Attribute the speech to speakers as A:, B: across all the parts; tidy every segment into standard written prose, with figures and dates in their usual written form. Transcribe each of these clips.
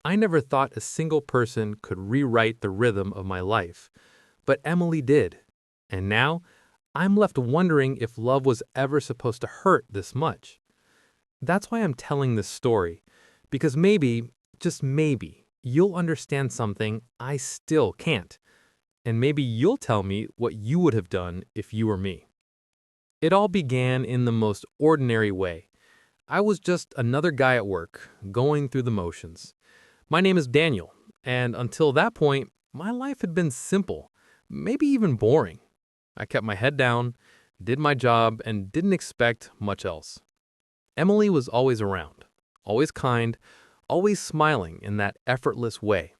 A: I never thought a single person could rewrite the rhythm of my life, but Emily did. And now, I'm left wondering if love was ever supposed to hurt this much. That's why I'm telling this story, because maybe, just maybe, you'll understand something I still can't. And maybe you'll tell me what you would have done if you were me. It all began in the most ordinary way. I was just another guy at work, going through the motions. My name is Daniel, and until that point, my life had been simple, maybe even boring. I kept my head down, did my job, and didn't expect much else. Emily was always around, always kind, always smiling in that effortless way.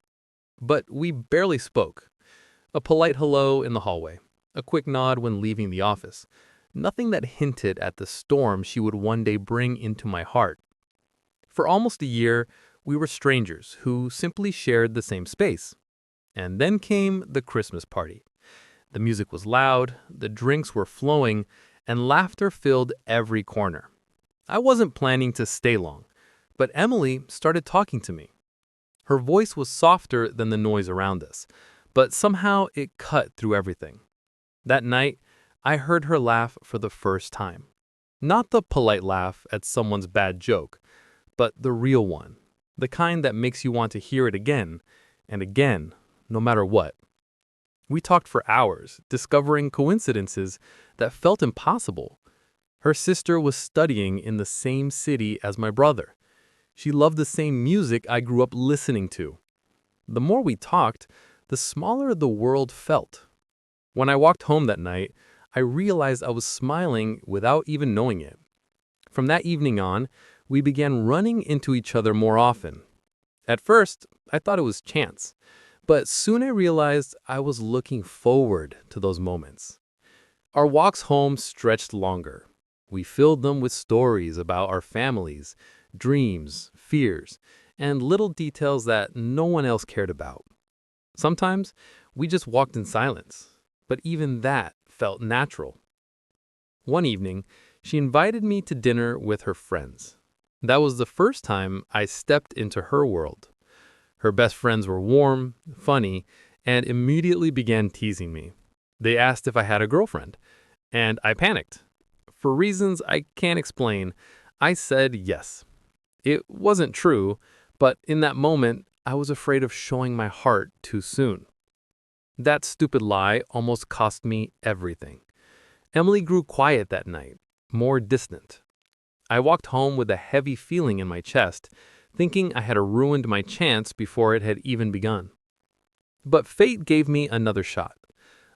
A: But we barely spoke. A polite hello in the hallway, a quick nod when leaving the office. Nothing that hinted at the storm she would one day bring into my heart. For almost a year, we were strangers who simply shared the same space. And then came the Christmas party. The music was loud, the drinks were flowing, and laughter filled every corner. I wasn't planning to stay long, but Emily started talking to me. Her voice was softer than the noise around us, but somehow it cut through everything. That night, I heard her laugh for the first time. Not the polite laugh at someone's bad joke, but the real one, the kind that makes you want to hear it again and again, no matter what. We talked for hours, discovering coincidences that felt impossible. Her sister was studying in the same city as my brother. She loved the same music I grew up listening to. The more we talked, the smaller the world felt. When I walked home that night, I realized I was smiling without even knowing it. From that evening on, we began running into each other more often. At first, I thought it was chance, but soon I realized I was looking forward to those moments. Our walks home stretched longer. We filled them with stories about our families, dreams, fears, and little details that no one else cared about. Sometimes we just walked in silence, but even that felt natural. One evening, she invited me to dinner with her friends. That was the first time I stepped into her world. Her best friends were warm, funny, and immediately began teasing me. They asked if I had a girlfriend, and I panicked. For reasons I can't explain, I said yes. It wasn't true, but in that moment, I was afraid of showing my heart too soon. That stupid lie almost cost me everything. Emily grew quiet that night, more distant. I walked home with a heavy feeling in my chest, thinking I had ruined my chance before it had even begun. But fate gave me another shot.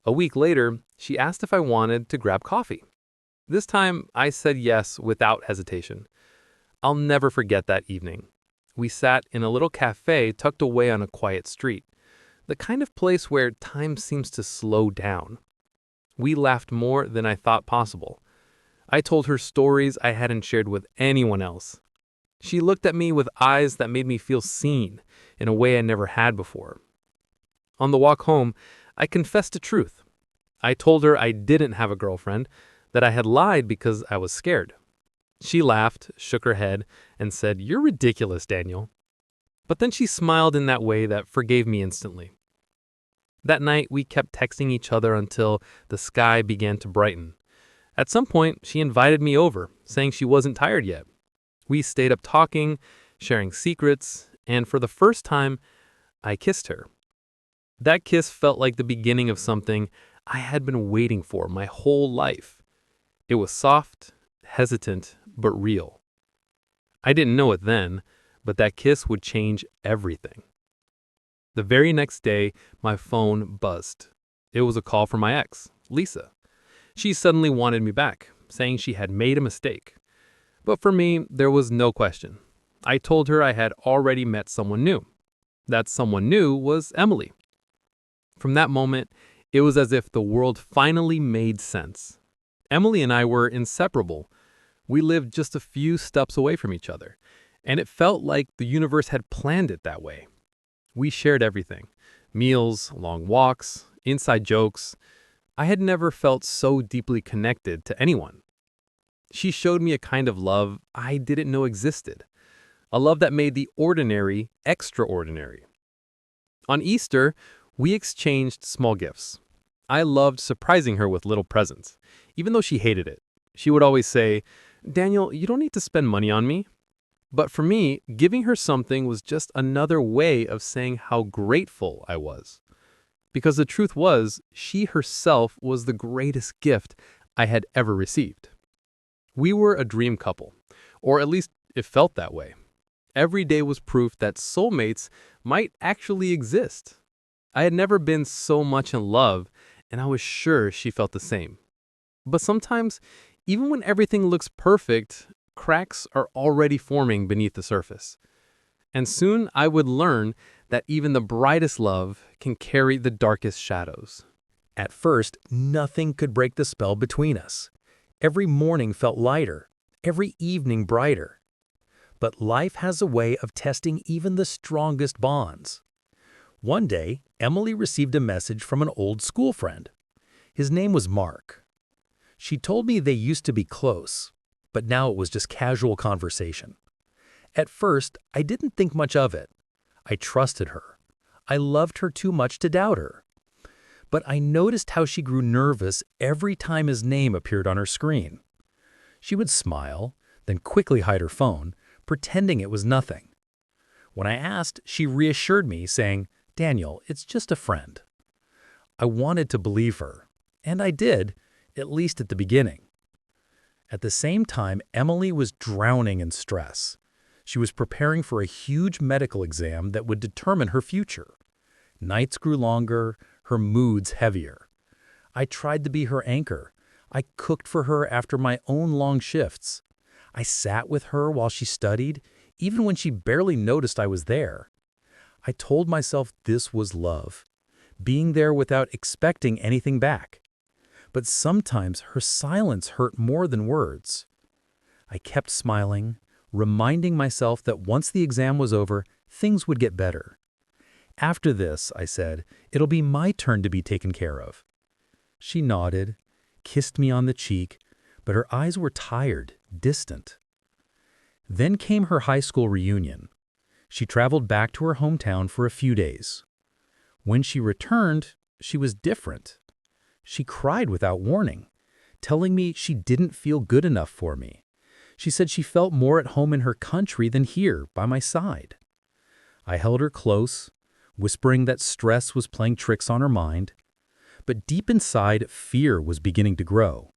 A: A week later, she asked if I wanted to grab coffee. This time, I said yes without hesitation. I'll never forget that evening. We sat in a little cafe tucked away on a quiet street, the kind of place where time seems to slow down. We laughed more than I thought possible. I told her stories I hadn't shared with anyone else. She looked at me with eyes that made me feel seen in a way I never had before. On the walk home, I confessed the truth. I told her I didn't have a girlfriend, that I had lied because I was scared. She laughed, shook her head, and said, "You're ridiculous, Daniel." But then she smiled in that way that forgave me instantly. That night, we kept texting each other until the sky began to brighten. At some point, she invited me over, saying she wasn't tired yet. We stayed up talking, sharing secrets, and for the first time, I kissed her. That kiss felt like the beginning of something I had been waiting for my whole life. It was soft, hesitant, but real. I didn't know it then, but that kiss would change everything. The very next day, my phone buzzed. It was a call from my ex, Lisa. She suddenly wanted me back, saying she had made a mistake. But for me, there was no question. I told her I had already met someone new. That someone new was Emily. From that moment, it was as if the world finally made sense. Emily and I were inseparable. We lived just a few steps away from each other, and it felt like the universe had planned it that way. We shared everything: meals, long walks, inside jokes. I had never felt so deeply connected to anyone. She showed me a kind of love I didn't know existed, a love that made the ordinary extraordinary. On Easter, we exchanged small gifts. I loved surprising her with little presents, even though she hated it. She would always say, "Daniel, you don't need to spend money on me." But for me, giving her something was just another way of saying how grateful I was. Because the truth was, she herself was the greatest gift I had ever received. We were a dream couple, or at least it felt that way. Every day was proof that soulmates might actually exist. I had never been so much in love, and I was sure she felt the same. But sometimes, even when everything looks perfect, cracks are already forming beneath the surface. And soon I would learn that even the brightest love can carry the darkest shadows.
B: At first, nothing could break the spell between us. Every morning felt lighter, every evening brighter. But life has a way of testing even the strongest bonds. One day, Emily received a message from an old school friend. His name was Mark. She told me they used to be close, but now it was just casual conversation. At first, I didn't think much of it. I trusted her. I loved her too much to doubt her. But I noticed how she grew nervous every time his name appeared on her screen. She would smile, then quickly hide her phone, pretending it was nothing. When I asked, she reassured me, saying, "Daniel, it's just a friend." I wanted to believe her, and I did, at least at the beginning. At the same time, Emily was drowning in stress. She was preparing for a huge medical exam that would determine her future. Nights grew longer, her moods heavier. I tried to be her anchor. I cooked for her after my own long shifts. I sat with her while she studied, even when she barely noticed I was there. I told myself this was love, being there without expecting anything back. But sometimes her silence hurt more than words. I kept smiling, reminding myself that once the exam was over, things would get better. "After this," I said, "it'll be my turn to be taken care of." She nodded, kissed me on the cheek, but her eyes were tired, distant. Then came her high school reunion. She traveled back to her hometown for a few days. When she returned, she was different. She cried without warning, telling me she didn't feel good enough for me. She said she felt more at home in her country than here, by my side. I held her close, whispering that stress was playing tricks on her mind, but deep inside, fear was beginning to grow.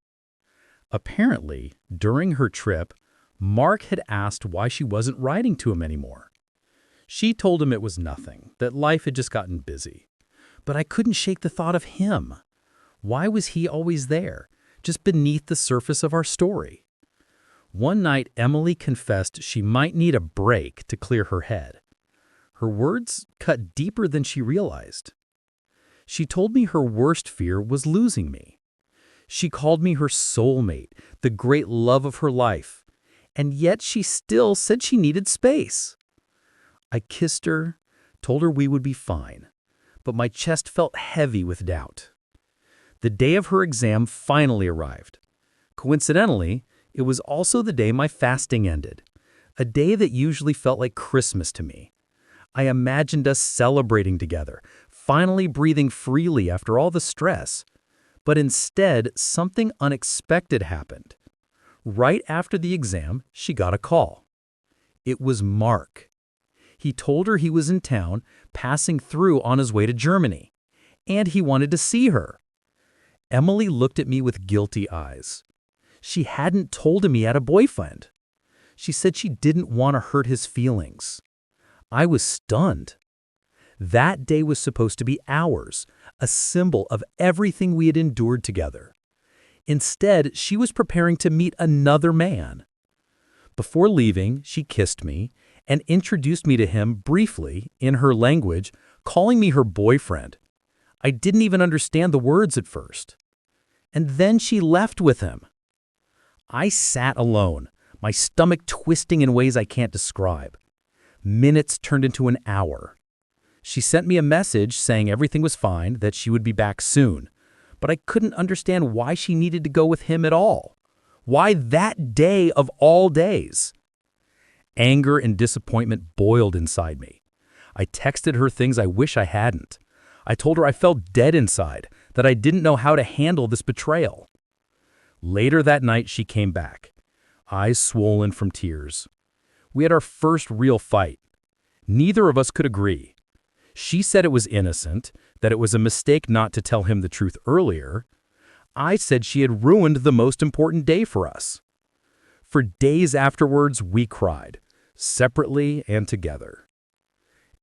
B: Apparently, during her trip, Mark had asked why she wasn't writing to him anymore. She told him it was nothing, that life had just gotten busy. But I couldn't shake the thought of him. Why was he always there, just beneath the surface of our story? One night, Emily confessed she might need a break to clear her head. Her words cut deeper than she realized. She told me her worst fear was losing me. She called me her soulmate, the great love of her life, and yet she still said she needed space. I kissed her, told her we would be fine, but my chest felt heavy with doubt. The day of her exam finally arrived. Coincidentally, it was also the day my fasting ended, a day that usually felt like Christmas to me. I imagined us celebrating together, finally breathing freely after all the stress. But instead, something unexpected happened. Right after the exam, she got a call. It was Mark. He told her he was in town, passing through on his way to Germany, and he wanted to see her. Emily looked at me with guilty eyes. She hadn't told him he had a boyfriend. She said she didn't want to hurt his feelings. I was stunned. That day was supposed to be ours, a symbol of everything we had endured together. Instead, she was preparing to meet another man. Before leaving, she kissed me and introduced me to him briefly, in her language, calling me her boyfriend. I didn't even understand the words at first. And then she left with him. I sat alone, my stomach twisting in ways I can't describe. Minutes turned into an hour. She sent me a message saying everything was fine, that she would be back soon. But I couldn't understand why she needed to go with him at all. Why that day of all days? Anger and disappointment boiled inside me. I texted her things I wish I hadn't. I told her I felt dead inside, that I didn't know how to handle this betrayal. Later that night, she came back, eyes swollen from tears. We had our first real fight. Neither of us could agree. She said it was innocent, that it was a mistake not to tell him the truth earlier. I said she had ruined the most important day for us. For days afterwards, we cried, separately and together.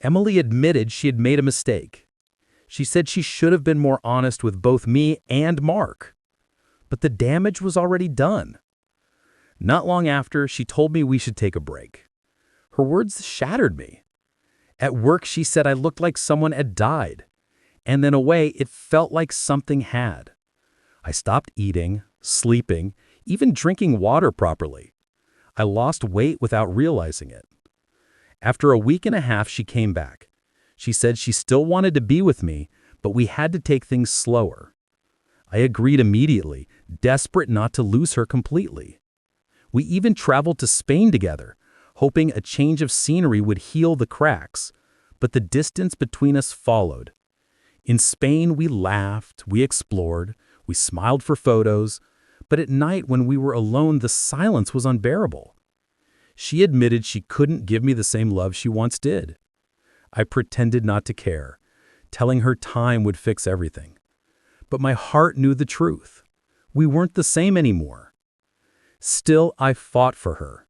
B: Emily admitted she had made a mistake. She said she should have been more honest with both me and Mark. But the damage was already done. Not long after, she told me we should take a break. Her words shattered me. At work, she said I looked like someone had died. And then away, it felt like something had. I stopped eating, sleeping, even drinking water properly. I lost weight without realizing it. After a week and a half, she came back. She said she still wanted to be with me, but we had to take things slower. I agreed immediately, desperate not to lose her completely. We even traveled to Spain together, hoping a change of scenery would heal the cracks, but the distance between us followed. In Spain, we laughed, we explored, we smiled for photos, but at night when we were alone, the silence was unbearable. She admitted she couldn't give me the same love she once did. I pretended not to care, telling her time would fix everything. But my heart knew the truth. We weren't the same anymore. Still, I fought for her.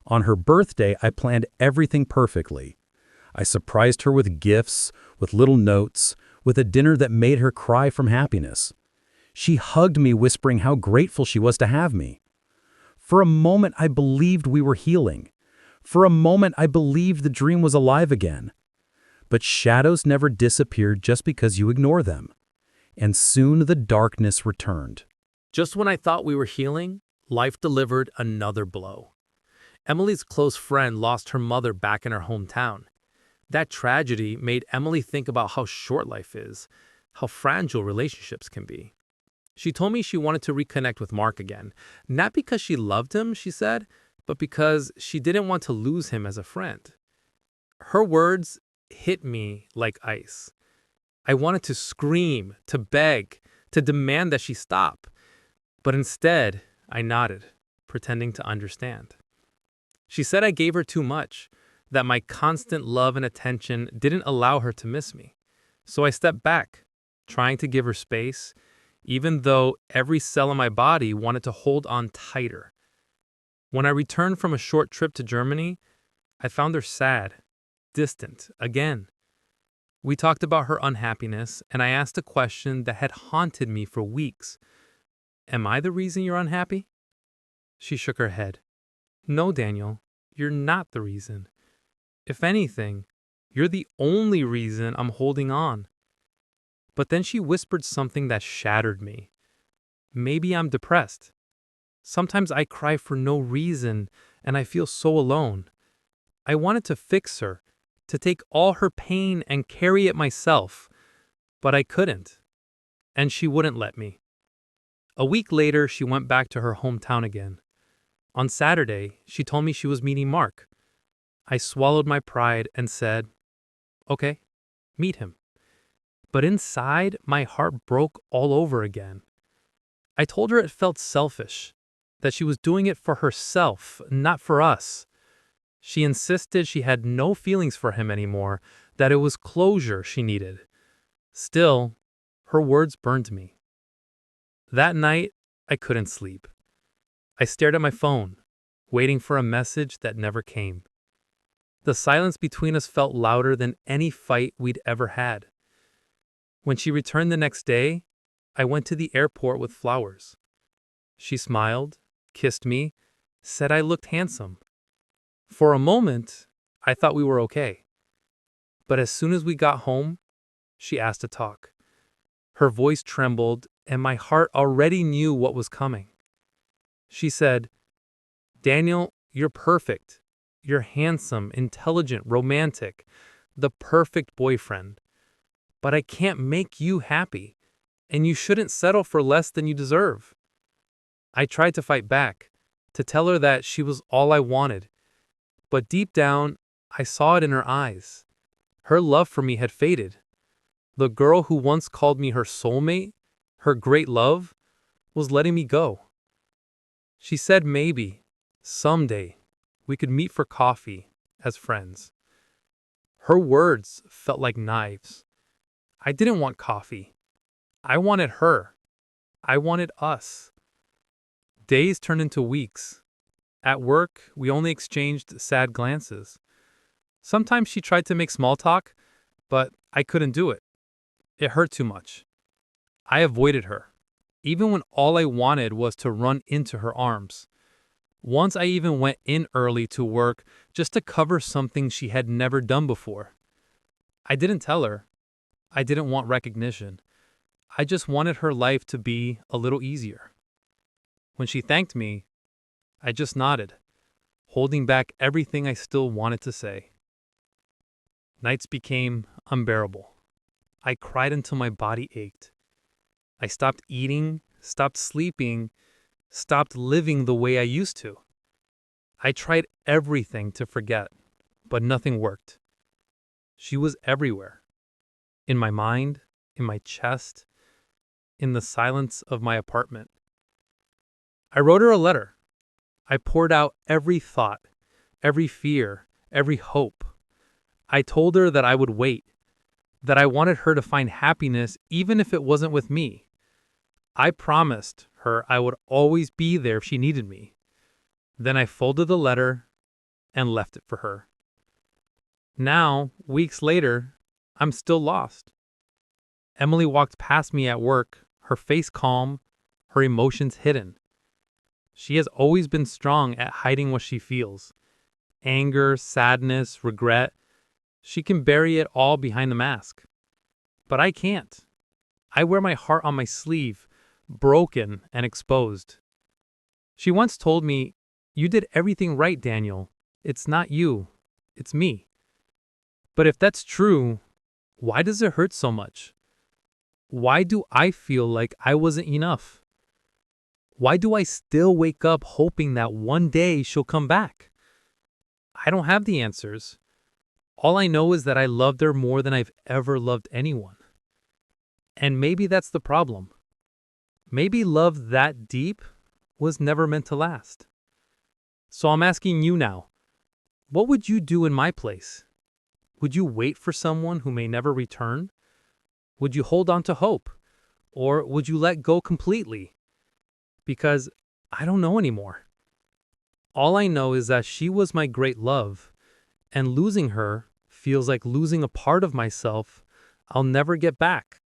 B: On her birthday, I planned everything perfectly. I surprised her with gifts, with little notes, with a dinner that made her cry from happiness. She hugged me, whispering how grateful she was to have me. For a moment, I believed we were healing. For a moment, I believed the dream was alive again. But shadows never disappeared just because you ignore them. And soon the darkness returned.
A: Just when I thought we were healing, life delivered another blow. Emily's close friend lost her mother back in her hometown. That tragedy made Emily think about how short life is, how fragile relationships can be. She told me she wanted to reconnect with Mark again, not because she loved him, she said, but because she didn't want to lose him as a friend. Her words hit me like ice. I wanted to scream, to beg, to demand that she stop. But instead, I nodded, pretending to understand. She said I gave her too much, that my constant love and attention didn't allow her to miss me. So I stepped back, trying to give her space, even though every cell in my body wanted to hold on tighter. When I returned from a short trip to Germany, I found her sad, distant, again. We talked about her unhappiness, and I asked a question that had haunted me for weeks. Am I the reason you're unhappy? She shook her head. No, Daniel, you're not the reason. If anything, you're the only reason I'm holding on. But then she whispered something that shattered me. Maybe I'm depressed. Sometimes I cry for no reason, and I feel so alone. I wanted to fix her, to take all her pain and carry it myself, but I couldn't, and she wouldn't let me. A week later, she went back to her hometown again. On Saturday, she told me she was meeting Mark. I swallowed my pride and said, okay, meet him. But inside, my heart broke all over again. I told her it felt selfish, that she was doing it for herself, not for us. She insisted she had no feelings for him anymore, that it was closure she needed. Still, her words burned me. That night, I couldn't sleep. I stared at my phone, waiting for a message that never came. The silence between us felt louder than any fight we'd ever had. When she returned the next day, I went to the airport with flowers. She smiled, kissed me, said I looked handsome. For a moment, I thought we were okay. But as soon as we got home, she asked to talk. Her voice trembled, and my heart already knew what was coming. She said, Daniel, you're perfect. You're handsome, intelligent, romantic, the perfect boyfriend. But I can't make you happy, and you shouldn't settle for less than you deserve. I tried to fight back, to tell her that she was all I wanted, But deep down, I saw it in her eyes. Her love for me had faded. The girl who once called me her soulmate, her great love, was letting me go. She said maybe, someday, we could meet for coffee as friends. Her words felt like knives. I didn't want coffee. I wanted her. I wanted us. Days turned into weeks. At work, we only exchanged sad glances. Sometimes she tried to make small talk, but I couldn't do it. It hurt too much. I avoided her, even when all I wanted was to run into her arms. Once I even went in early to work just to cover something she had never done before. I didn't tell her. I didn't want recognition. I just wanted her life to be a little easier. When she thanked me, I just nodded, holding back everything I still wanted to say. Nights became unbearable. I cried until my body ached. I stopped eating, stopped sleeping, stopped living the way I used to. I tried everything to forget, but nothing worked. She was everywhere. In my mind, in my chest, in the silence of my apartment. I wrote her a letter. I poured out every thought, every fear, every hope. I told her that I would wait, that I wanted her to find happiness even if it wasn't with me. I promised her I would always be there if she needed me. Then I folded the letter and left it for her. Now, weeks later, I'm still lost. Emily walked past me at work, her face calm, her emotions hidden. She has always been strong at hiding what she feels. Anger, sadness, regret. She can bury it all behind the mask. But I can't. I wear my heart on my sleeve, broken and exposed. She once told me, "You did everything right, Daniel. It's not you. It's me." But if that's true, why does it hurt so much? Why do I feel like I wasn't enough? Why do I still wake up hoping that one day she'll come back? I don't have the answers. All I know is that I loved her more than I've ever loved anyone. And maybe that's the problem. Maybe love that deep was never meant to last. So I'm asking you now, what would you do in my place? Would you wait for someone who may never return? Would you hold on to hope? Or would you let go completely? Because I don't know anymore. All I know is that she was my great love, and losing her feels like losing a part of myself I'll never get back.